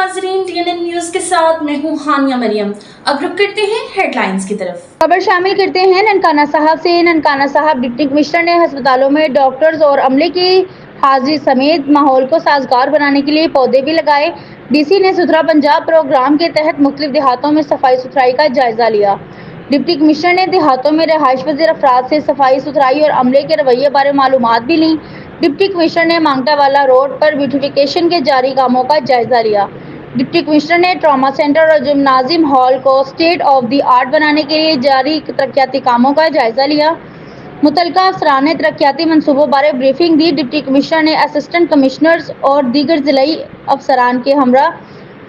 नाजरीन, TNN news के साथ मैं हूँ हानिया मरियम। अब रुक करते हैं हेडलाइंस की तरफ। खबर शामिल करते हैं ननकाना साहब से। ननकाना साहब डिप्टी कमिश्नर ने अस्पतालों में डॉक्टर्स और अमले की हाजिरी समेत माहौल को साजगार बनाने के लिए पौधे भी लगाए। डीसी ने सुथरा पंजाब प्रोग्राम के तहत मुख्तलिफ देहातों में सफाई सुथराई का जायजा लिया। डिप्टी कमिश्नर ने देहातों में रहायश पजीर अफराद से सफाई सुथराई और अमले के रवैये बारे मालूमात भी ली। डिप्टी कमिश्नर ने मांगटावाला रोड पर ब्यूटिफिकेशन के जारी कामों का जायजा लिया। डिप्टी कमिश्नर ने ट्रॉमा सेंटर और जिम्नाजियम हॉल को स्टेट ऑफ द आर्ट बनाने के लिए जारी तरक्याती कामों का जायजा लिया। मुतलका अफसरान ने तरक्याती मनसूबों बारे ब्रीफिंग दी। डिप्टी कमिश्नर ने असिस्टेंट कमिश्नर्स और दीगर जिलाई अफसरान के हमरा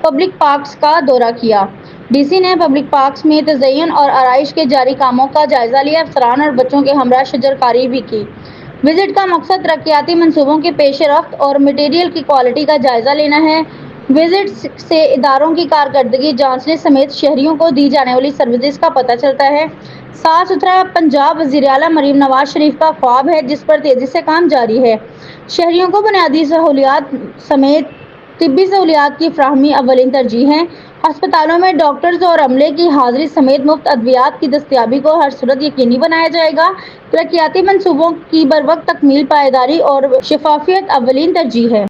पब्लिक पार्क्स का दौरा किया। डीसी ने पब्लिक पार्क्स में तज़य्युन और आराइश के जारी कामों का जायजा लिया। अफसरान और बच्चों के हमरा शजरकारी भी की। विजिट का मकसद तरक्याती मनसूबों के पेश रफ्त और मटेरियल की क्वालिटी का जायजा लेना है। विजिट से इदारों की कारकर्दगी जांचने समेत शहरियों को दी जाने वाली सर्विसेज का पता चलता है। साफ सुथरा पंजाब वज़ीर आला मरीम नवाज शरीफ का ख्वाब है, जिस पर तेजी से काम जारी है। शहरियों को बुनियादी सहूलियात समेत तिब्बी सहूलियात की फ्राहमी अव्वलीन तरजीह है। अस्पतालों में डॉक्टर्स और अमले की हाजिरी समेत मुफ्त अद्वियात की दस्तयाबी को हर सूरत यकीनी बनाया जाएगा। तरक्याती मनसूबों की बरवक्त तकमील, पायदारी और शफाफियत अव्वलीन तरजीह है।